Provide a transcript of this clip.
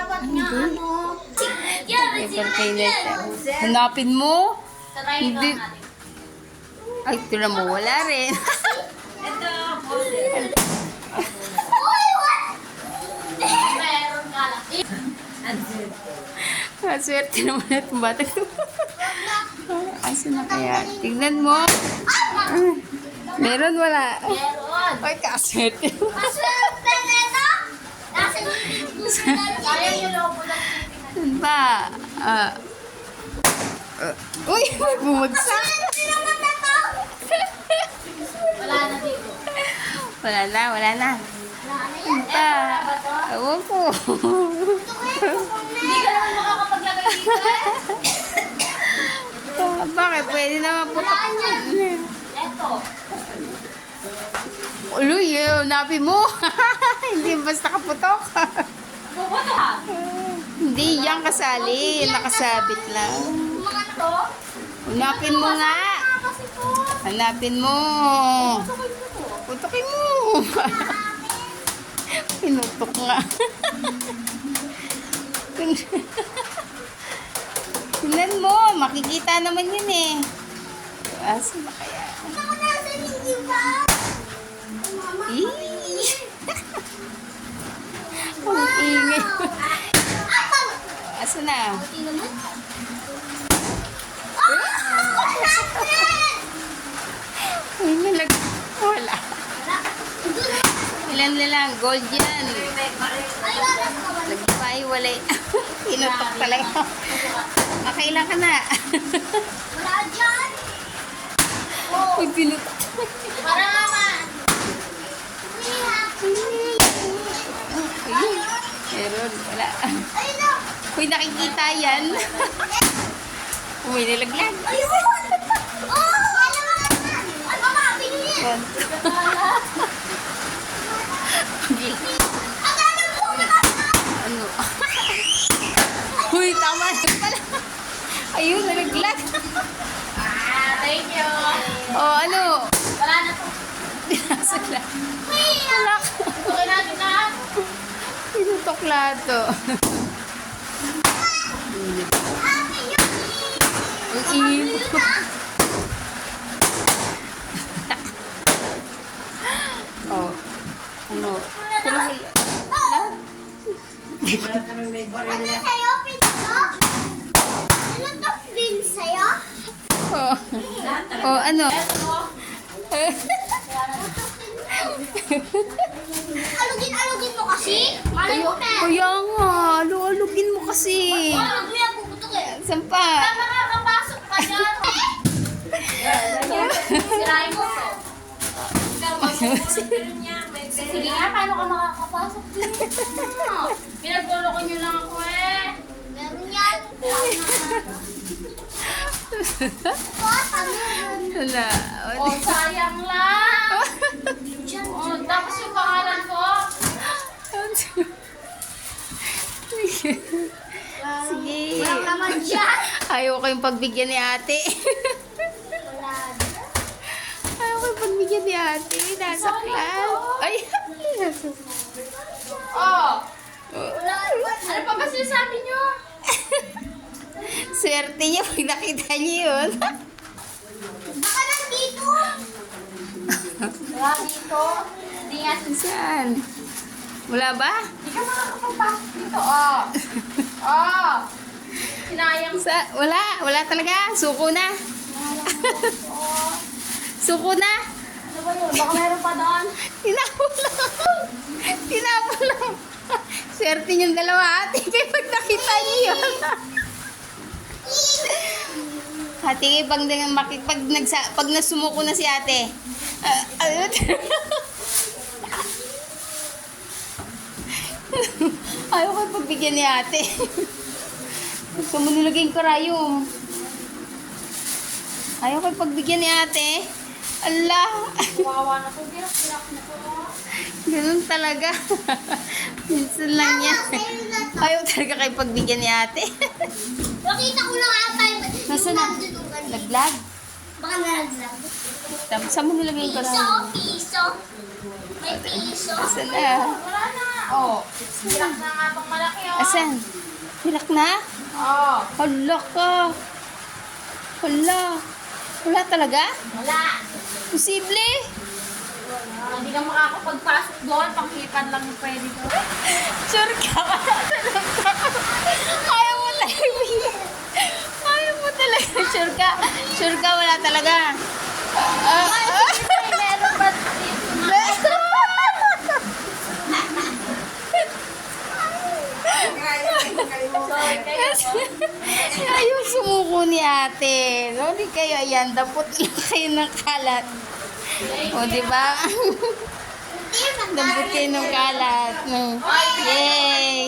dapat nga ano. Paper painted. Hanapin mo? Try Hindi. Ay, tira mo. Wala rin. Ito, Uy, what? Meron ka lang. Swerte naman na itong bata. Asa na kaya? Tignan mo. Meron, wala. Meron. Ay, kaswerte. Maswerte nito. Nasa yung kaya yung lobo lang. Saan ba? Uy, may bumagsak. Maswerte naman na to. Wala na dito. Wala na, wala na. Wala na yan. Saan ba? Ewan ko. Hindi ka naman makakapaglagay dito eh. Bakit? Pwede naman putok. Eto. Uloy, hanapin mo. Hindi basta kaputok. Bubuto ha. Hindi, yan kasali. Nakasabit lang. Mga to. Hanapin mo nga. Kasi po. Hanapin mo. Putokin mo. Pinutok nga. Tingnan mo. Makikita naman yun eh. Asa ba kaya? Ako nasa hindi ba? Eee! Ang ingay. Asa na? Uy, nalag... Wala. Ilan na lang? Gold yan. Nagpay, wala. Pinutok talaga. Nakailan ka na. Wala dyan. Uy, pinutok. Para naman. Ayun. Meron. Wala. Ayun na. Uy, nakikita yan. Uy, nilaglag. Ayun. Oh, ano ba? Ano ba? Binili. Yan. Akala mo Ano? Uy, tama na pala. Ayun, nalaglag. Thank you. Oh, ano? Wala na to. Pinasala. Wala. Okay natin na. Pinutok lato. Ang ingin mo. Oh. Ano? Pero wala. Ano sa'yo, Pinto? Ano to, Pin sa'yo? Oh. Oh, ano? Alugin mo kasi. Malay mo na. Kaya nga, alugin mo kasi. Ano yan, puputok eh. Saan pa? Makakapasok pa dyan. Sirain mo to. Sige nga, paano ka makakapasok dito? Pinagluloko niyo lang ako eh. Meron yan. Wala. Oh, sayang lang. Oh, tapos yung pangalan ko. Sige. Walang naman dyan. Ayaw ko yung pagbigyan ni ate. Wala. Ayaw ko yung pagbigyan ni ate. Nasa class. Ay, nasa... Oh. Wala. Ano pa ba sinasabi niyo? Swerte niya pag nakita niyo yun. Baka nandito. Wala dito. Hindi nga. Saan? Wala ba? Hindi ka makakapagpasok dito. Oh. Oh. Sinayang. Wala. Wala talaga. Suko na. Oh. Suko na. Ano ba yun? Baka meron pa doon. Tinapon lang. Tinapon lang. Swerte niyong dalawa ate. Kaya pag nakita niyo yun. Ate, pag nasumuko na si ate. Ayun. Ayaw ko pagbigyan ni ate. Gusto mo nilagay yung karayom. Ayaw ko pagbigyan ni ate. Allah. Kawawa na po. Birak na po. Ganun talaga. Minsan lang yan. Ayaw talaga kayo pagbigyan ni ate. Nakita ko lang ata yung Nasaan na? Naglag. Baka nalaglag. Tapos saan mo nilagay yung Piso, karayom? piso. May piso. Nasaan na? Wala na. Oh, silak na nga itong malaki, oh. Asan? Hilak na? Oh, Hala ka. Hala. Wala talaga? wala. Posible. Hindi ka makakapagpasok doon. Panghipan lang yung pwede ko. Sure ka? Wala talaga. Ayaw mo talaga. Ayaw mo talaga. Sure ka? Sure ka? Wala talaga. Meron ba dito? Sorry kayo. Ayaw sumuko ni ate. No, di kayo ayan. Dapot lang kayo ng kalat. O, di ba? Dapot kayo ng kalat. No. Yay!